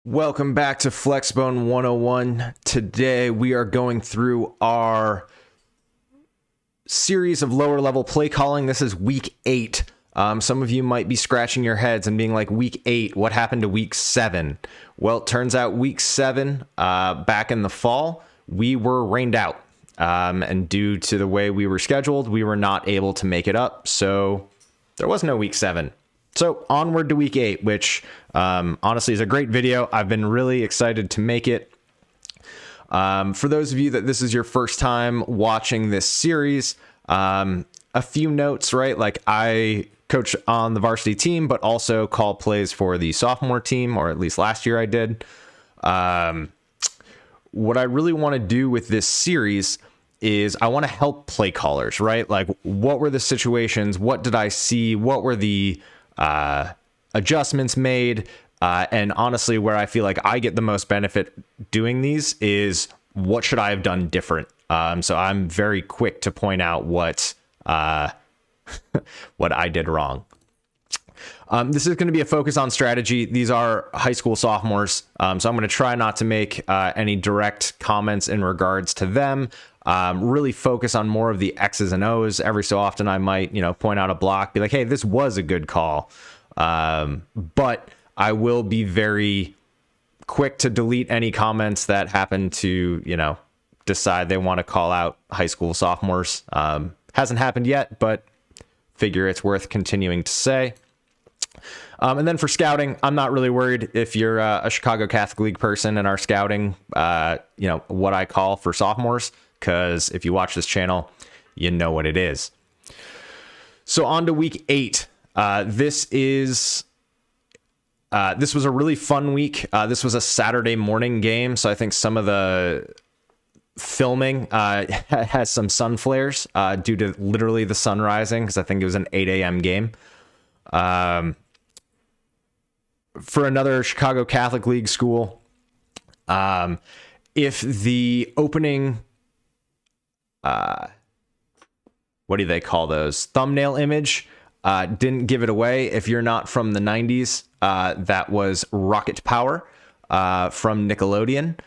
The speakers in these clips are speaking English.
Welcome back to Flexbone 101. Today we are going through our series of lower level play calling. This is week 8. Some of you might be scratching your heads and being like, week 8, what happened to week 7? Well, it turns out week 7, back in the fall, we were rained out. And due to the way we were scheduled, we were not able to make it up. So there was no week 7. So onward to week 8, which honestly is a great video. I've been really excited to make it. For those of you that this is your first time watching this series, a few notes, right? Like I coach on the varsity team, but also call plays for the sophomore team, or at least last year I did. What I really want to do with this series is I want to help play callers, right? Like what were the situations? What did I see? What were the adjustments made, and honestly where I feel like I get the most benefit doing these is what should I have done different. So I'm very quick to point out what what I did wrong. This is going to be a focus on strategy. These are high school sophomores, so I'm going to try not to make any direct comments in regards to them. Really focus on more of the X's and O's. Every so often I might, point out a block, be like, hey, this was a good call. But I will be very quick to delete any comments that happen to, decide they want to call out high school sophomores. Hasn't happened yet, but figure it's worth continuing to say. And then for scouting, I'm not really worried if you're a Chicago Catholic League person and are scouting, what I call for sophomores, because if you watch this channel, you know what it is. So on to week 8. This was a really fun week. This was a Saturday morning game, so I think some of the filming has some sun flares due to literally the sun rising, because I think it was an 8 a.m. game. For another Chicago Catholic League school, if the opening, what do they call those? Thumbnail image didn't give it away. If you're not from the 90s, that was Rocket Power from Nickelodeon.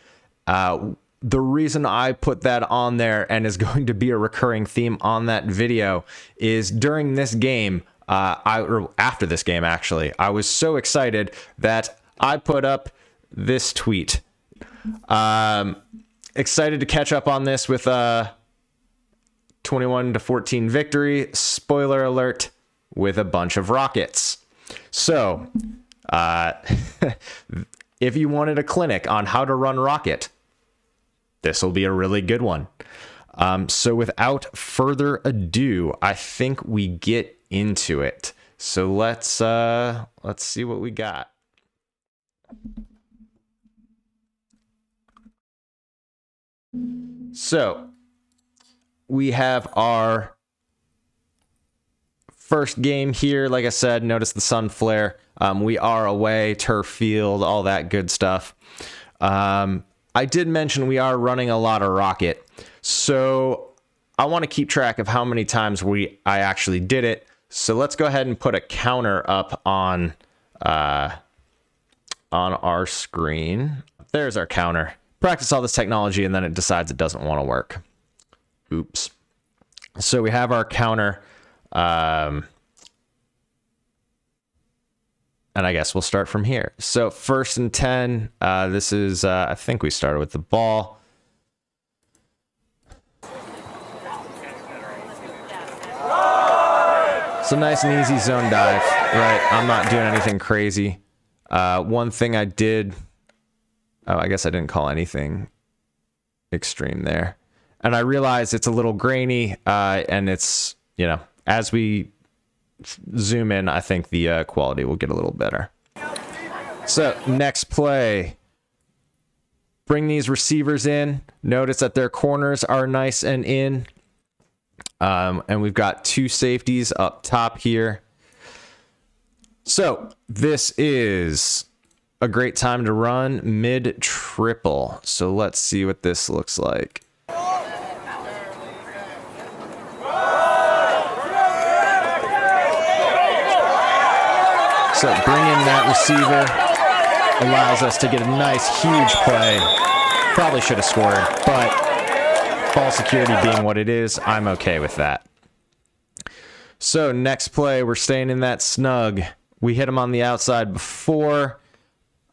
The reason I put that on there and is going to be a recurring theme on that video is during this game, or after this game, actually, I was so excited that I put up this tweet. Excited to catch up on this with 21-14 victory. Spoiler alert, with a bunch of rockets. So, if you wanted a clinic on how to run Rocket, this will be a really good one. So without further ado, I think we get into it. So let's see what we got. So we have our first game here. Like I said, notice the sun flare. We are away, turf field, all that good stuff. I did mention we are running a lot of Rocket, so I want to keep track of how many times I actually did it. So let's go ahead and put a counter up on our screen. There's our counter. Practice all this technology and then it decides it doesn't want to work. Oops. So we have our counter. And I guess we'll start from here. So 1st and 10, this is, I think we started with the ball. So nice and easy zone dive, right? I'm not doing anything crazy. One thing I did, I guess I didn't call anything extreme there. And I realize it's a little grainy, and it's, as we zoom in, I think the quality will get a little better. So next play, bring these receivers in. Notice that their corners are nice and in. And we've got 2 safeties up top here. So this is a great time to run mid triple. So let's see what this looks like. So bring in that receiver. allows us to get a nice, huge play. Probably should have scored, but ball security being what it is, I'm okay with that. So next play, we're staying in that snug. We hit him on the outside before.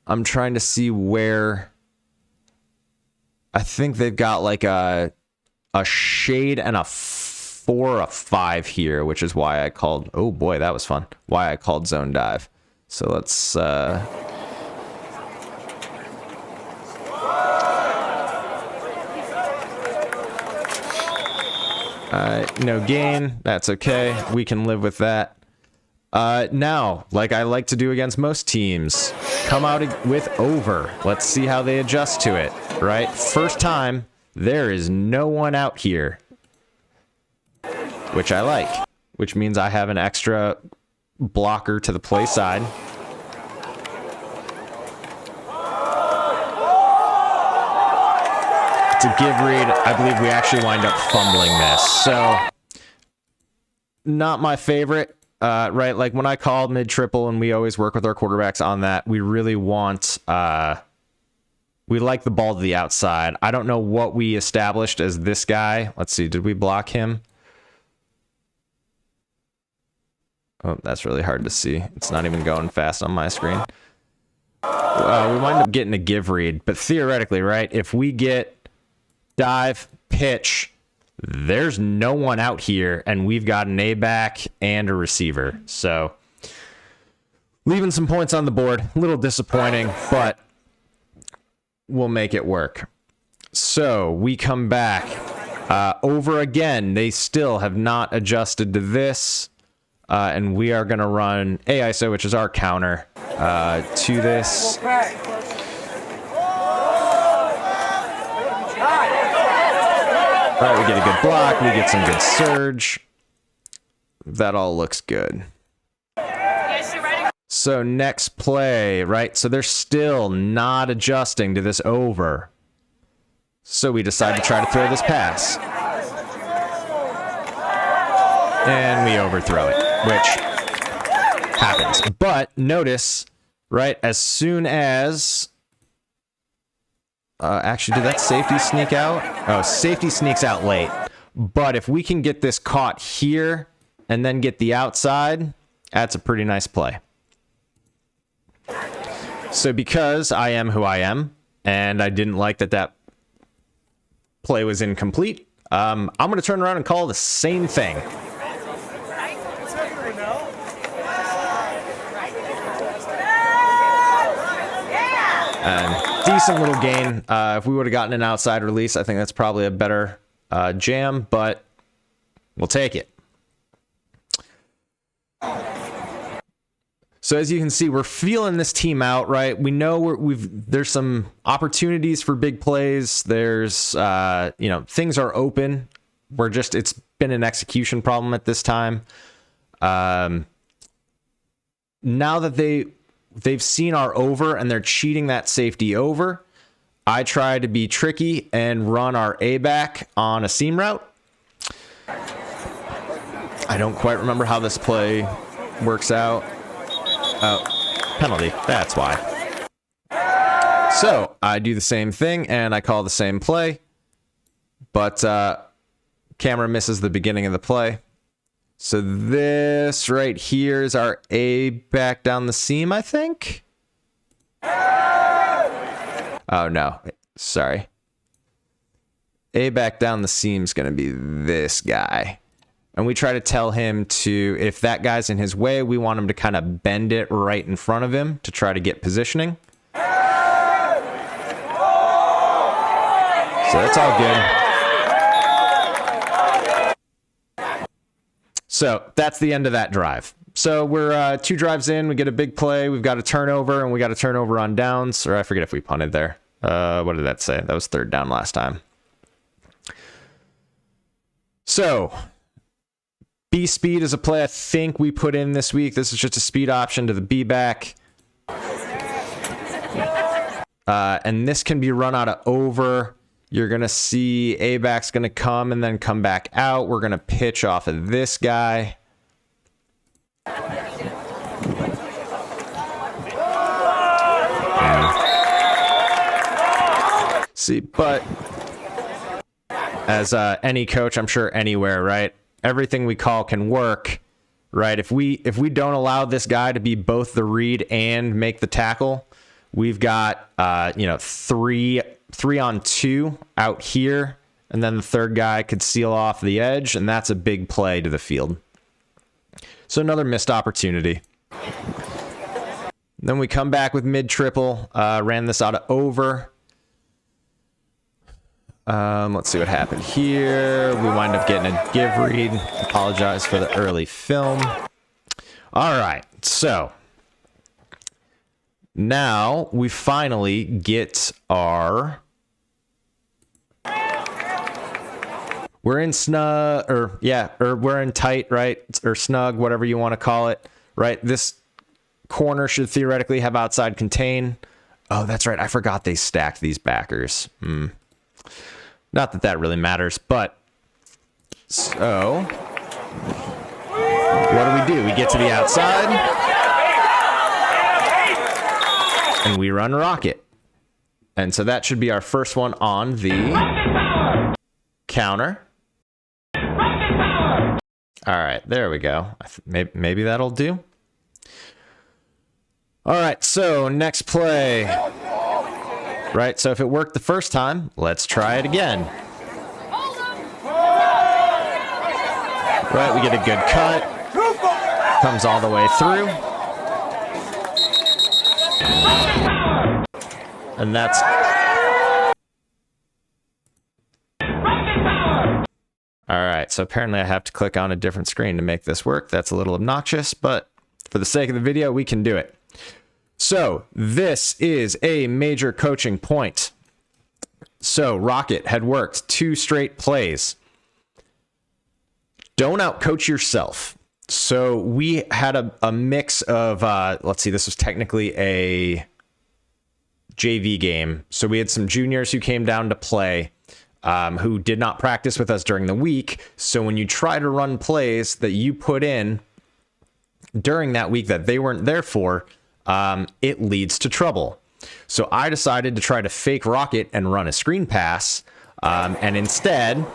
I'm trying to see where. I think they've got like a shade and a 4, a 5 here, which is why I called. Oh boy, that was fun. Why I called zone dive. So let's. No gain. That's okay. We can live with that. Now, like I like to do against most teams, come out with over. Let's see how they adjust to it, right? First time, there is no one out here, which I like, which means I have an extra blocker to the play side. To give read, I believe we actually wind up fumbling this. So, not my favorite, right? Like when I called mid-triple, and we always work with our quarterbacks on that, we really want, we like the ball to the outside. I don't know what we established as this guy. Let's see, did we block him? Oh, that's really hard to see. It's not even going fast on my screen. We wind up getting a give read, but theoretically, right, if we get dive, pitch, there's no one out here, and we've got an A-back and a receiver. So, leaving some points on the board. A little disappointing, but we'll make it work. So, we come back. Over again. They still have not adjusted to this. And we are going to run AISO, which is our counter, to this. All right, we get a good block. We get some good surge. That all looks good. So next play, right? So they're still not adjusting to this over. So we decide to try to throw this pass. And we overthrow it, which happens. But notice, right, as soon as... actually, did that safety sneak out? Oh, safety sneaks out late. But if we can get this caught here and then get the outside, that's a pretty nice play. So because I am who I am, and I didn't like that play was incomplete, I'm going to turn around and call the same thing. Decent little gain. If we would have gotten an outside release, I think that's probably a better jam, but we'll take it. So as you can see, we're feeling this team out, right? We know there's some opportunities for big plays. There's things are open. It's been an execution problem at this time. Now that they've seen our over and they're cheating that safety over, I try to be tricky and run our A-back on a seam route. I don't quite remember how this play works out. Oh, penalty. That's why. So I do the same thing and I call the same play, but camera misses the beginning of the play. So this right here is our A back down the seam, I think. Oh, no. Sorry. A back down the seam is going to be this guy. And we try to tell him to, if that guy's in his way, we want him to kind of bend it right in front of him to try to get positioning. So that's all good. So that's the end of that drive. So we're 2 drives in. We get a big play. We've got a turnover, and we got a turnover on downs. Or I forget if we punted there. What did that say? That was 3rd down last time. So B speed is a play I think we put in this week. This is just a speed option to the B back. And this can be run out of over. You're going to see A-back's going to come and then come back out. We're going to pitch off of this guy. See, but as any coach, I'm sure anywhere, right? Everything we call can work, right? If we don't allow this guy to be both the read and make the tackle, we've got three on two out here, and then the third guy could seal off the edge, and that's a big play to the field. So another missed opportunity. Then we come back with mid triple, ran this out of over. Let's see what happened here. We wind up getting a give read. Apologize for the early film. All right, so now we finally get our... We're in snug, or we're in tight, right? Or snug, whatever you want to call it, right? This corner should theoretically have outside contain. Oh, that's right. I forgot they stacked these backers. Not that that really matters, but so what do? We get to the outside and we run rocket. And so that should be our first one on the counter. All right, there we go. Maybe that'll do. All right, so next play. Right, so if it worked the first time, let's try it again. Right, we get a good cut. Comes all the way through. And that's... All right, so apparently I have to click on a different screen to make this work. That's a little obnoxious, but for the sake of the video, we can do it. So this is a major coaching point. So Rocket had worked 2 straight plays. Don't outcoach yourself. So we had a mix of, let's see, this was technically a JV game. So we had some juniors who came down to play. Who did not practice with us during the week. So when you try to run plays that you put in during that week that they weren't there for, it leads to trouble. So I decided to try to fake rocket and run a screen pass, and instead, it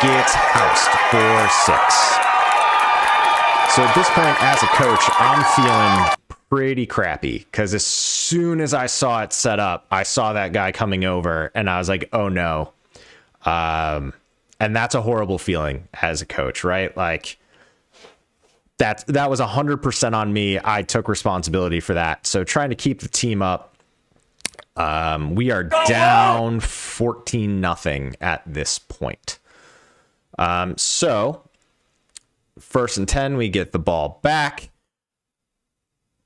gets housed for 6. So at this point, as a coach, I'm feeling pretty crappy because as soon as I saw it set up, I saw that guy coming over and I was like, oh no. And that's a horrible feeling as a coach, right? Like that was 100% on me. I took responsibility for that. So trying to keep the team up. We are down 14-0 at this point. So 1st and 10, we get the ball back.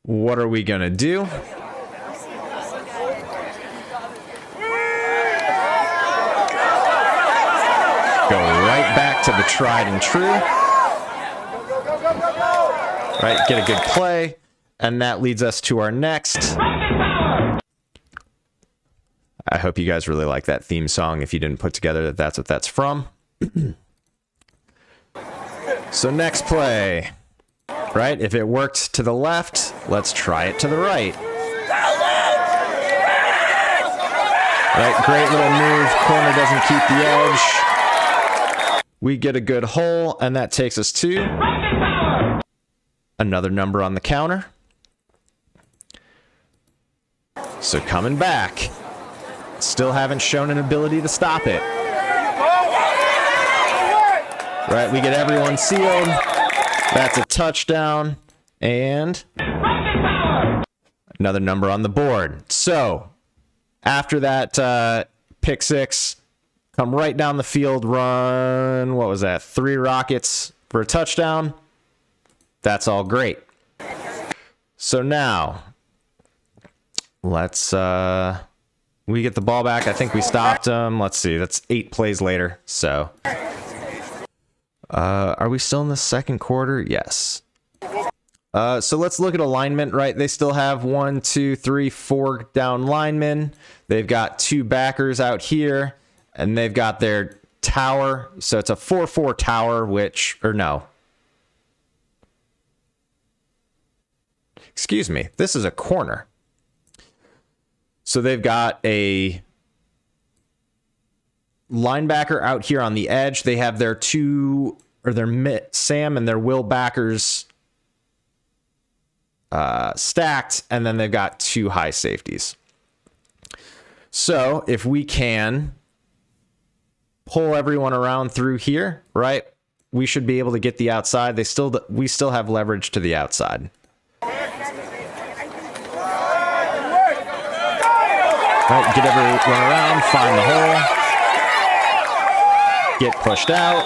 What are we gonna do? Go right back to the tried and true. Right, get a good play, and that leads us to our next. I hope you guys really like that theme song. If you didn't put together that that's what that's from. So next play. Right? If it worked to the left, let's try it to the right. Right? Great little move. Corner doesn't keep the edge. We get a good hole, and that takes us to another number on the counter. So coming back. Still haven't shown an ability to stop it. Right? We get everyone sealed. That's a touchdown, and another number on the board. So after that pick 6, come right down the field, run, what was that, 3 rockets for a touchdown. That's all great. So now let's, we get the ball back. I think we stopped them. Let's see, that's 8 plays later, so... are we still in the second quarter? Yes. So let's look at alignment, right? They still have 1, 2, 3, 4 down linemen. They've got 2 backers out here, and they've got their tower. So it's a 4-4 tower, no. Excuse me. This is a corner. So they've got a linebacker out here on the edge. They have their Sam and their Will backers stacked, and then they've got 2 high safeties. So if we can pull everyone around through here, right, we should be able to get the outside. We still have leverage to the outside. Right, get everyone around, find the hole, get pushed out.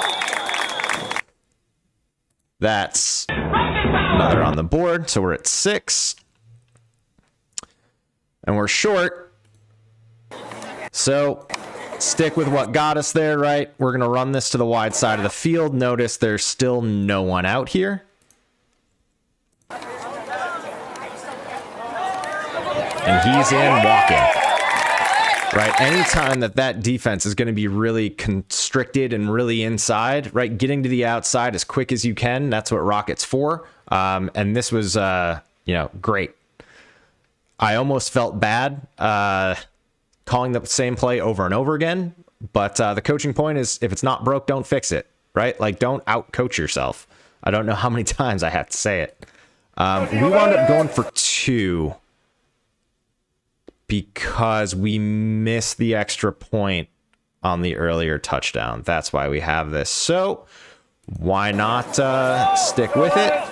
That's another on the board, so we're at 6. And we're short. So stick with what got us there, right? We're going to run this to the wide side of the field. Notice there's still no one out here. And he's in walking. Right, anytime that defense is going to be really constricted and really inside, right, getting to the outside as quick as you can, that's what Rocket's for. And this was, great. I almost felt bad calling the same play over and over again, but the coaching point is if it's not broke, don't fix it, right? Like, don't out-coach yourself. I don't know how many times I have to say it. We wound up going for 2. Because we missed the extra point on the earlier touchdown. That's why we have this. So why not stick with it? All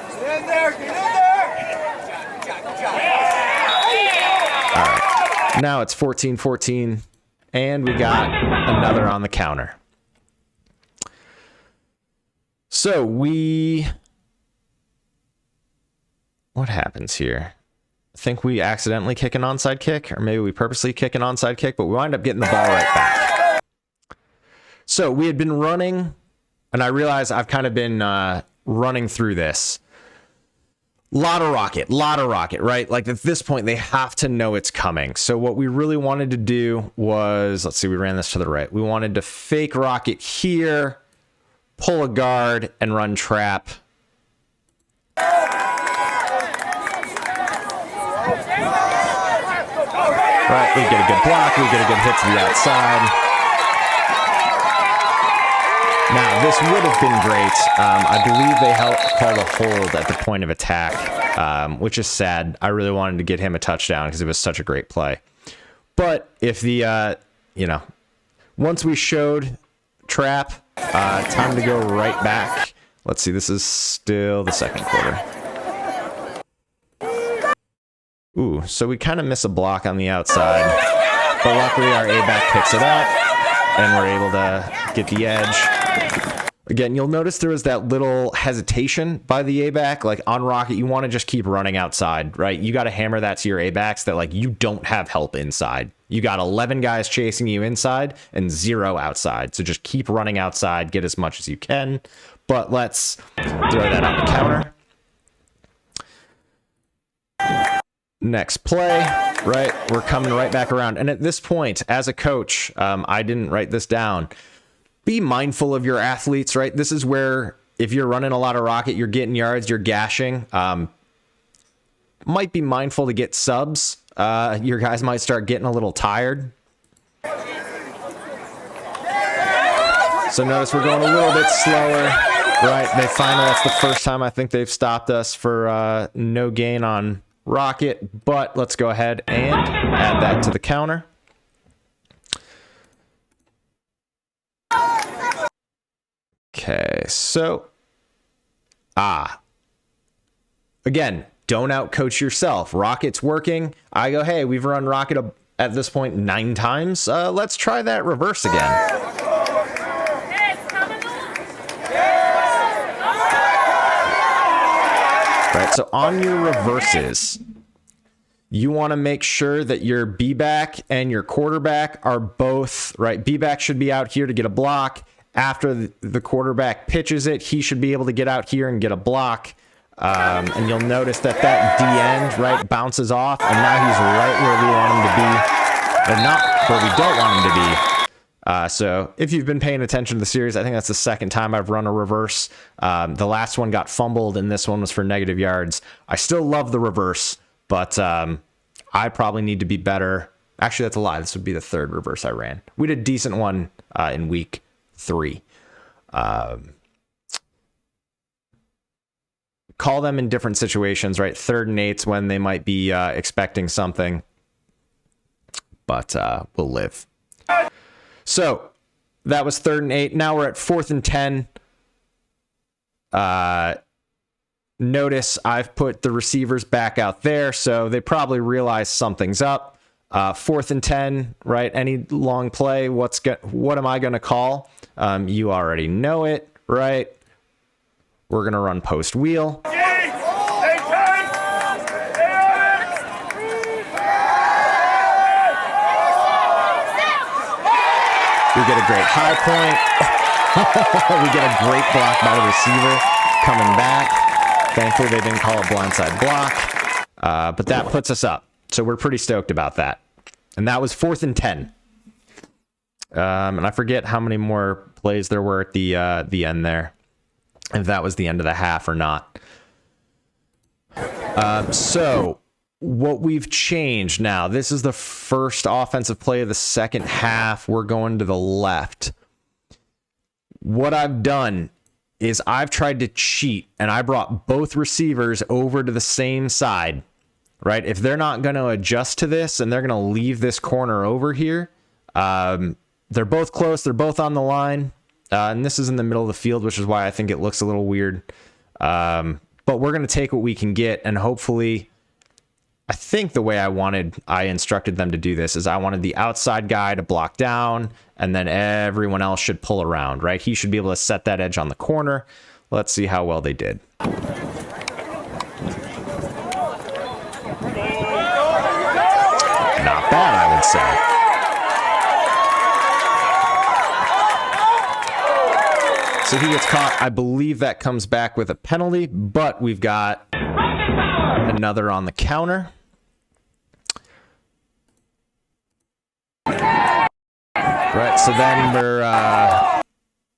right. Now it's 14-14, and we got another on the counter. So what happens here? I think we accidentally kick an onside kick, or maybe we purposely kick an onside kick, but we wind up getting the ball right back. So we had been running, and I realize I've kind of been running through this. Lot of rocket, right? Like at this point, they have to know it's coming. So what we really wanted to do was, let's see, we ran this to the right. We wanted to fake rocket here, pull a guard, and run trap. Right, we get a good block, we get a good hit to the outside. Now, this would have been great. I believe they called a hold at the point of attack, which is sad. I really wanted to get him a touchdown because it was such a great play. But if the, once we showed trap, time to go right back. Let's see, this is still the second quarter. Ooh, so we kind of miss a block on the outside, but luckily our A-back picks it up, and we're able to get the edge. Again, you'll notice there was that little hesitation by the A-back. Like on Rocket, you want to just keep running outside, right? You got to hammer that to your A-backs that like you don't have help inside. You got 11 guys chasing you inside and 0 outside. So just keep running outside, get as much as you can. But let's throw that on the counter. Next play, right? We're coming right back around. And at this point, as a coach, I didn't write this down. Be mindful of your athletes, right? This is where if you're running a lot of rocket, you're getting yards, you're gashing. Might be mindful to get subs. Your guys might start getting a little tired. So notice we're going a little bit slower, right? That's the first time I think they've stopped us for no gain on rocket, but let's go ahead and add that to the counter. Okay, so again, don't outcoach yourself. Rocket's working. I go, hey, we've run rocket at this point 9 times. Let's try that reverse again. Right, so on your reverses, you want to make sure that your B-back and your quarterback are both, right? B-back should be out here to get a block. After the quarterback pitches it, he should be able to get out here and get a block. And you'll notice that D-end, right, bounces off, and now he's right where we want him to be, or not where we don't want him to be. So if you've been paying attention to the series, I think that's the second time I've run a reverse. The last one got fumbled, and this one was for negative yards. I still love the reverse, but I probably need to be better Actually, that's a lie. This would be the third reverse I ran. We did a decent one in week 3. Call them in different situations, right? 3rd and 8's when they might be expecting something, but we'll live. So that was 3rd and 8. Now we're at 4th and 10. Notice I've put the receivers back out there, so they probably realize something's up. 4th and 10, right? Any long play, what am I going to call? You already know it, right? We're going to run post wheel. We get a great high point. We get a great block by the receiver coming back. Thankfully, they didn't call a blindside block, but that puts us up. So we're pretty stoked about that. And that was 4th and 10. And I forget how many more plays there were at the end there, if that was the end of the half or not. So what we've changed now, this is the first offensive play of the second half. We're going to the left. What I've done is I've tried to cheat, and I brought both receivers over to the same side, right? If they're not going to adjust to this and they're going to leave this corner over here, they're both close. They're both on the line. And this is in the middle of the field, which is why I think it looks a little weird. But we're going to take what we can get, and hopefully, I think the way I instructed them to do this is I wanted the outside guy to block down, and then everyone else should pull around, right? He should be able to set that edge on the corner. Let's see how well they did. Not bad, I would say. So he gets caught. I believe that comes back with a penalty, but we've got another on the counter. Right, so then we're,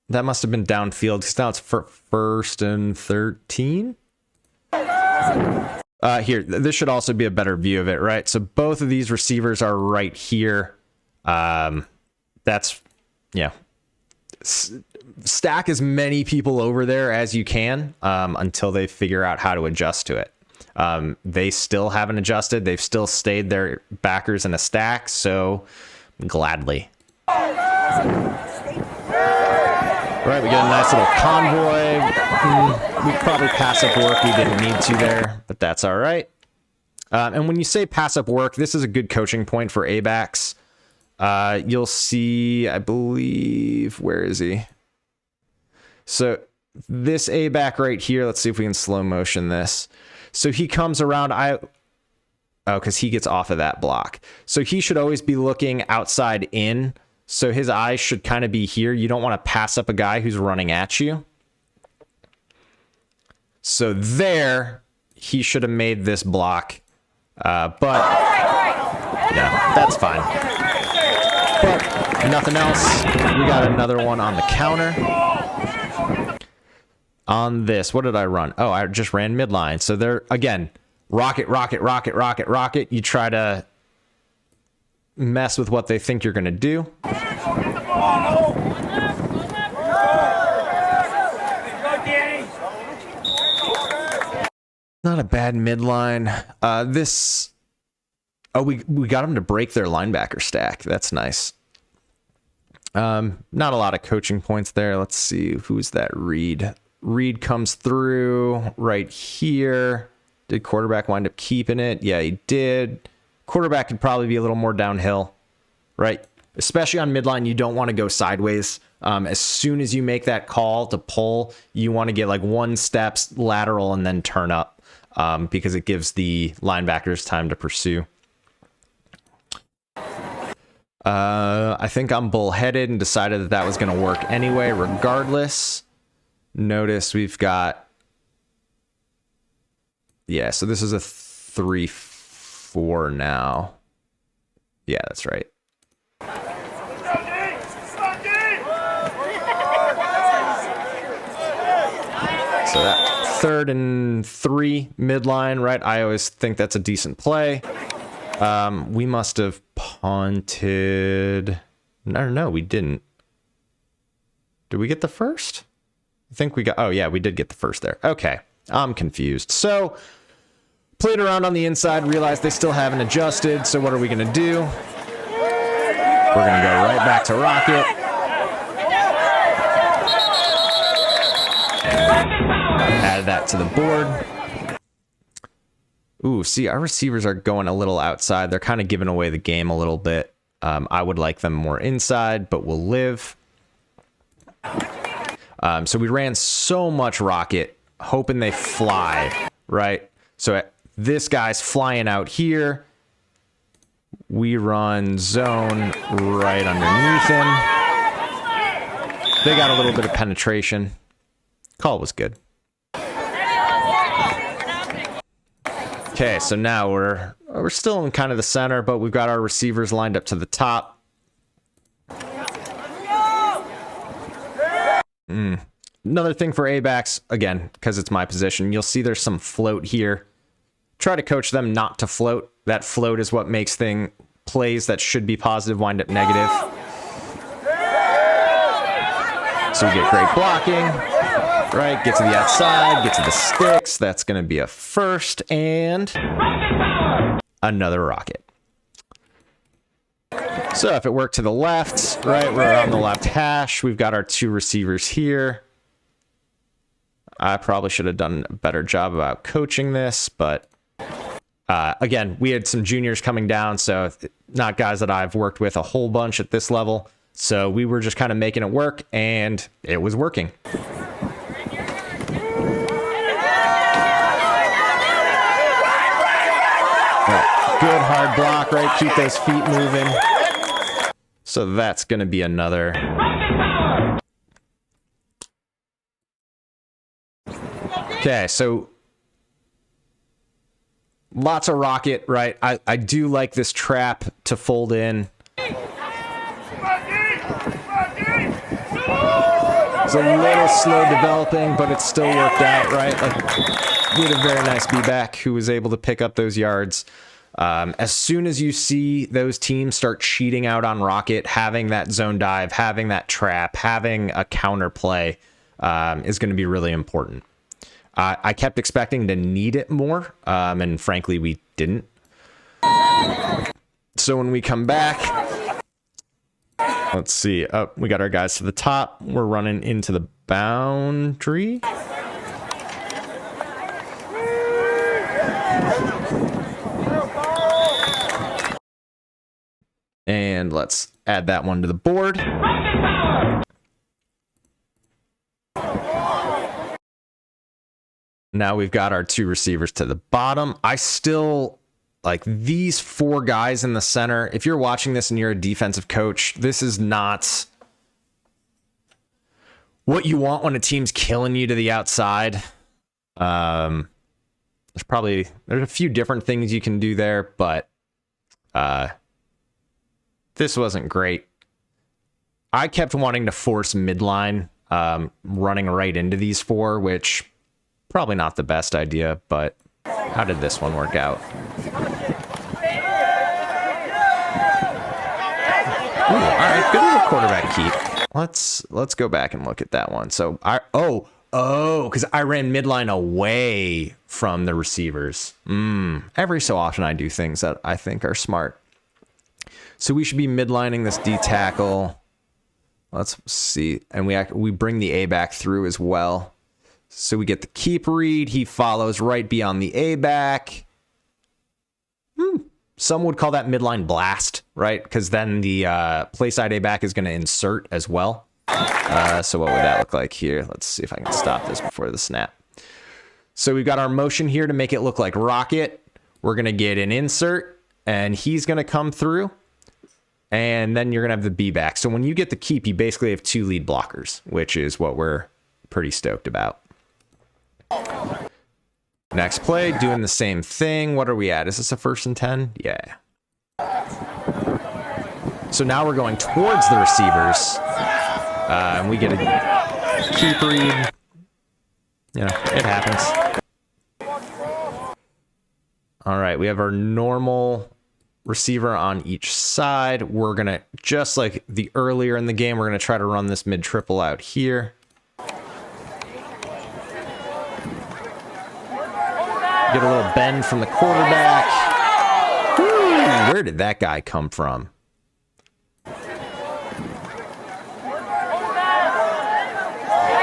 that must have been downfield, because now it's 1st and 13. Here, this should also be a better view of it, right? So both of these receivers are right here. That's, yeah. Stack as many people over there as you can until they figure out how to adjust to it. They still haven't adjusted. They've still stayed their backers in a stack, so gladly. Right, we got a nice little convoy. We probably pass up work we didn't need to there, but that's all right. And when you say pass up work, this is a good coaching point for A-backs. You'll see, I believe, where is he? So this A-back right here, let's see if we can slow motion this. So he comes around, because he gets off of that block. So he should always be looking outside in. So his eyes should kind of be here. You don't want to pass up a guy who's running at you. So there, he should have made this block. But, yeah, that's fine. But nothing else. We got another one on the counter. On this, what did I run? Oh, I just ran midline. So there, again, rocket, rocket, rocket, rocket, rocket. You try to mess with what they think you're going to do. Not a bad midline. We got them to break their linebacker stack. That's nice. Not a lot of coaching points there. Let's see. Who's that? Reed. Reed comes through right here. Did quarterback wind up keeping it? Yeah, he did. Quarterback could probably be a little more downhill, right? Especially on midline, you don't want to go sideways. As soon as you make that call to pull, you want to get like 1 step lateral and then turn up, because it gives the linebackers time to pursue. I think I'm bullheaded and decided that that was going to work anyway, regardless. Notice we've got, yeah, so this is a 3-4 now. Yeah, that's right. So that 3rd and 3 midline, right? I always think that's a decent play. We must have punted. No, we didn't. Did we get the first? I think we got, oh yeah, we did get the first there. Okay, I'm confused. So, played around on the inside, realized they still haven't adjusted, so what are we gonna do? We're gonna go right back to Rocket. Add that to the board. Ooh, see, our receivers are going a little outside. They're kind of giving away the game a little bit. I would like them more inside, but we'll live. So we ran so much Rocket, hoping they fly, right? So this guy's flying out here. We run zone right underneath him. They got a little bit of penetration. Call was good. Okay, so now we're still in kind of the center, but we've got our receivers lined up to the top. Another thing for A-backs, again, because it's my position, you'll see there's some float here. Try to coach them not to float. That float is what makes plays that should be positive wind up negative. So we get great blocking. Right, get to the outside, get to the sticks. That's going to be a first and another Rocket. So if it worked to the left, right, we're on the left hash. We've got our two receivers here. I probably should have done a better job about coaching this, but again, we had some juniors coming down, so not guys that I've worked with a whole bunch at this level. So we were just kind of making it work, and it was working. Good hard block, right? Keep those feet moving. So that's going to be another. Okay, so lots of Rocket, right? I do like this trap to fold in. It's a little slow developing, but it still worked out, right? Like, we had a very nice B-back who was able to pick up those yards. As soon as you see those teams start cheating out on Rocket, having that zone dive, having that trap, having a counter play is going to be really important. I kept expecting to need it more, and frankly, we didn't. So when we come back, let's see. Oh, we got our guys to the top. We're running into the boundary. And let's add that one to the board. Now we've got our two receivers to the bottom. I still like these four guys in the center. If you're watching this and you're a defensive coach, this is not what you want when a team's killing you to the outside. There's a few different things you can do there, but this wasn't great. I kept wanting to force midline, running right into these four, which probably not the best idea, but how did this one work out? Ooh, all right, good little quarterback keep. Let's go back and look at that one. So because I ran midline away from the receivers. Every so often I do things that I think are smart. So we should be midlining this D tackle. Let's see. And we bring the A back through as well. So we get the keep read. He follows right beyond the A back. Some would call that midline blast, right? Because then the play side A back is going to insert as well. So what would that look like here? Let's see if I can stop this before the snap. So we've got our motion here to make it look like Rocket. We're going to get an insert, and he's going to come through. And then you're going to have the B back. So when you get the keep, you basically have two lead blockers, which is what we're pretty stoked about. Next play, doing the same thing. What are we at? Is this a 1st and 10? Yeah. So now we're going towards the receivers. And we get a keep read. You know, it happens. All right, we have our normal receiver on each side. We're going to, just like the earlier in the game, we're going to try to run this mid triple out here. Get a little bend from the quarterback. Woo, where did that guy come from?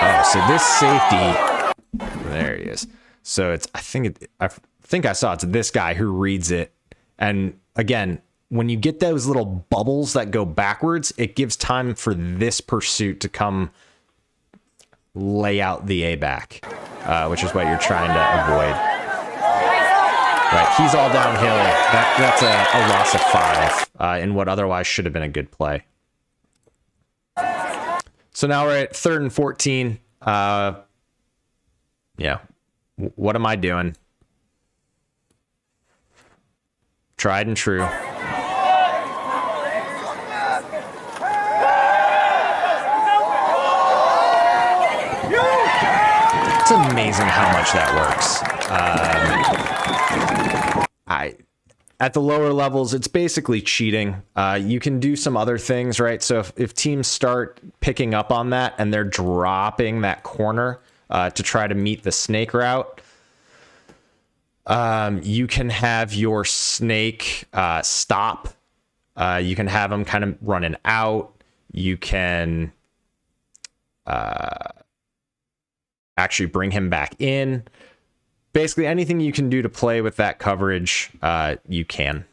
Oh, so this safety, there he is. So it's, I think I saw it's this guy who reads it. And again, when you get those little bubbles that go backwards, it gives time for this pursuit to come lay out the A back, which is what you're trying to avoid. Right, he's all downhill. That's a loss of 5 in what otherwise should have been a good play. So now we're at 3rd and 14. Yeah, what am I doing? Tried and true. It's amazing how much that works. At the lower levels, it's basically cheating. You can do some other things, right? So if teams start picking up on that and they're dropping that corner to try to meet the snake route, you can have your snake stop. You can have them kind of running out. You can actually bring him back in. Basically, anything you can do to play with that coverage, you can.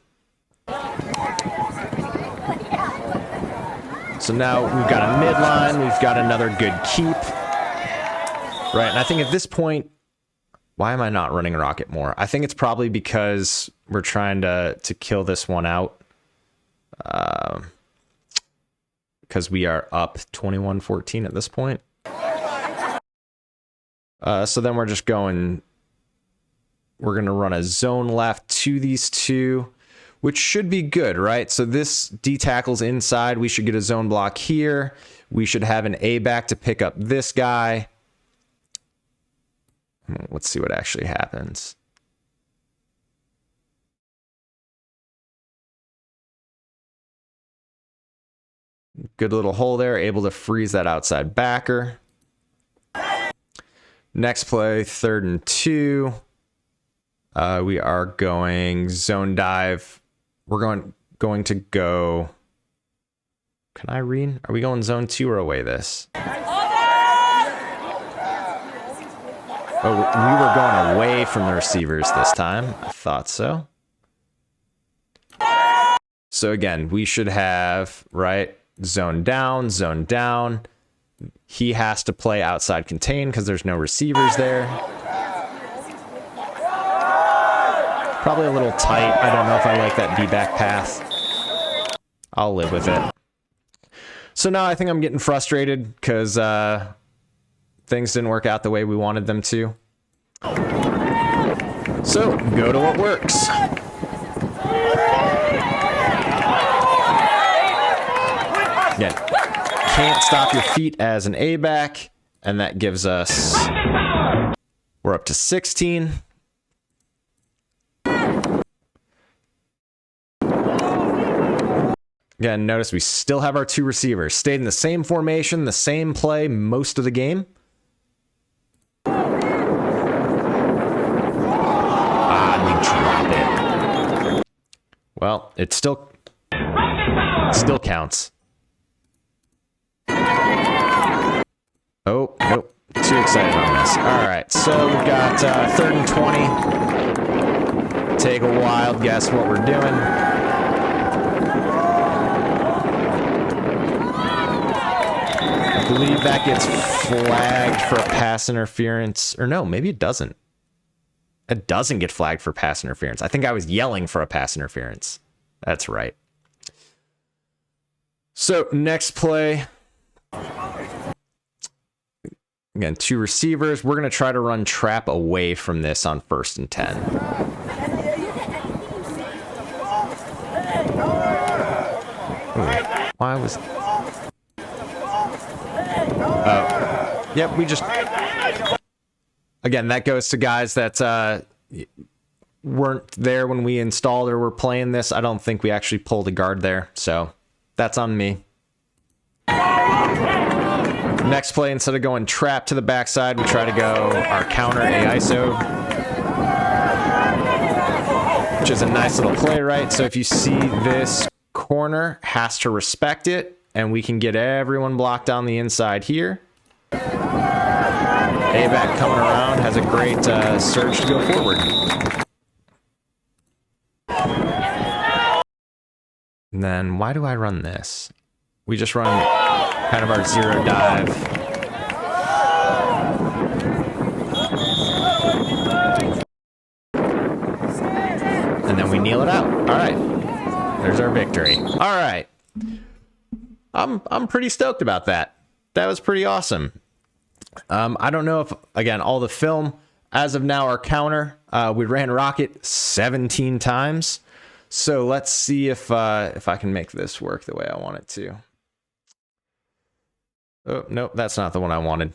So now we've got a midline. We've got another good keep. Right, and I think at this point, why am I not running Rocket more? I think it's probably because we're trying to kill this one out. Because we are up 21-14 at this point. So then we're just going... We're going to run a zone left to these two, which should be good, right? So this D tackles inside. We should get a zone block here. We should have an A back to pick up this guy. Let's see what actually happens. Good little hole there, able to freeze that outside backer. Next play, 3rd and 2. We are going zone dive. We're going to go. Can I read? Are we going zone 2 or away this? Oh, we were going away from the receivers this time. I thought so. So again, we should have, right, zone down, zone down. He has to play outside contain because there's no receivers there. Probably a little tight. I don't know if I like that D-back path. I'll live with it. So now I think I'm getting frustrated because things didn't work out the way we wanted them to. So go to what works. Again, can't stop your feet as an A-back, and that gives us... We're up to 16. Again, notice we still have our 2 receivers. Stayed in the same formation, the same play most of the game. We drop it. Well, it still counts. Oh, nope. Too excited on this. All right, so we've got 3rd and 20. Take a wild guess what we're doing. I believe that gets flagged for a pass interference. Or no, maybe it doesn't. It doesn't get flagged for pass interference. I think I was yelling for a pass interference. That's right. So next play. Again, 2 receivers. We're going to try to run trap away from this on 1st and 10. Ooh, why was... Oh, yep, we just... Again, that goes to guys that weren't there when we installed or were playing this, I don't think we actually pulled a guard there. So that's on me. Next play, instead of going trap to the backside, we try to go our counter A-ISO, which is a nice little play, right? So if you see this corner has to respect it, and we can get everyone blocked on the inside here. A-back coming around has a great surge to go forward. And then why do I run this? We just run kind of our zero dive. And then we kneel it out. All right. There's our victory. All right. I'm pretty stoked about that. That was pretty awesome. I don't know if, again, all the film, as of now, our counter, we ran rocket 17 times. So let's see if I can make this work the way I want it to. Oh, nope, that's not the one I wanted.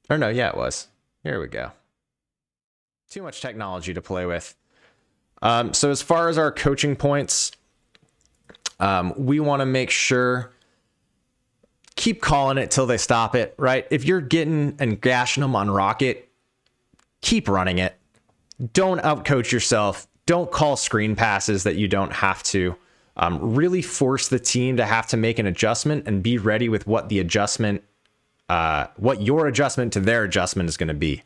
Or no, yeah, it was. Here we go. Too much technology to play with. So as far as our coaching points, we want to make sure, keep calling it till they stop it, right? If you're getting and gashing them on rocket, keep running it. Don't outcoach yourself. Don't call screen passes that you don't have to. Really force the team to have to make an adjustment and be ready with what the adjustment, what your adjustment to their adjustment is going to be.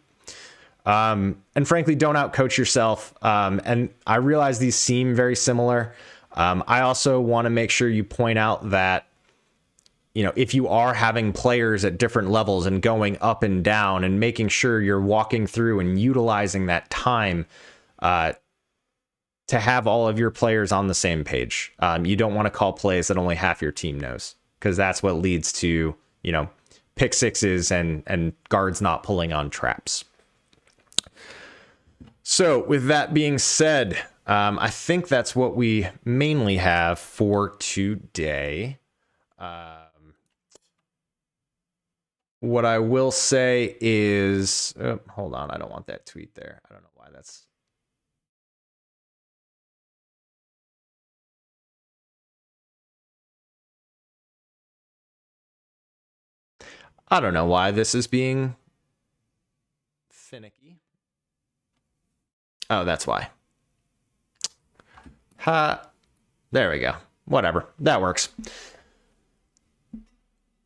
And frankly, don't outcoach yourself. And I realize these seem very similar. I also want to make sure you point out that, you know, if you are having players at different levels and going up and down, and making sure you're walking through and utilizing that time to have all of your players on the same page. You don't want to call plays that only half your team knows, because that's what leads to, you know, pick sixes and guards not pulling on traps. So with that being said, I think that's what we mainly have for today. What I will say is, oh, hold on, I don't want that tweet there. I don't know why that's. I don't know why this is being finicky. Oh, that's why. There we go. Whatever. That works.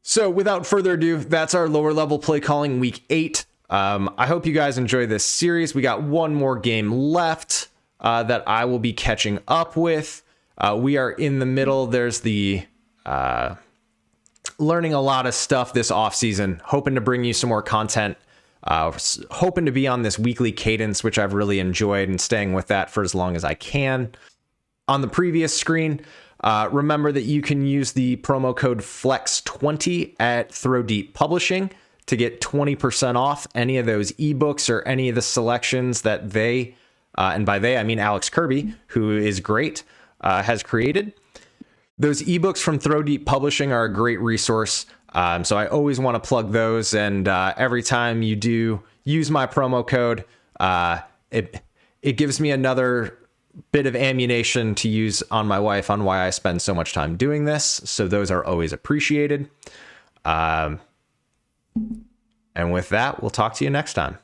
So without further ado, that's our lower level play calling week 8. I hope you guys enjoy this series. We got one more game left that I will be catching up with. We are in the middle. There's the learning a lot of stuff this off season, hoping to bring you some more content, hoping to be on this weekly cadence, which I've really enjoyed, and staying with that for as long as I can. On the previous screen, remember that you can use the promo code FLEX20 at Throw Deep Publishing to get 20% off any of those ebooks or any of the selections that they, and by they I mean Alex Kirby, who is great, has created. Those ebooks from Throw Deep Publishing are a great resource. So I always want to plug those. And every time you do use my promo code, it gives me another bit of ammunition to use on my wife on why I spend so much time doing this. So those are always appreciated. And with that, we'll talk to you next time.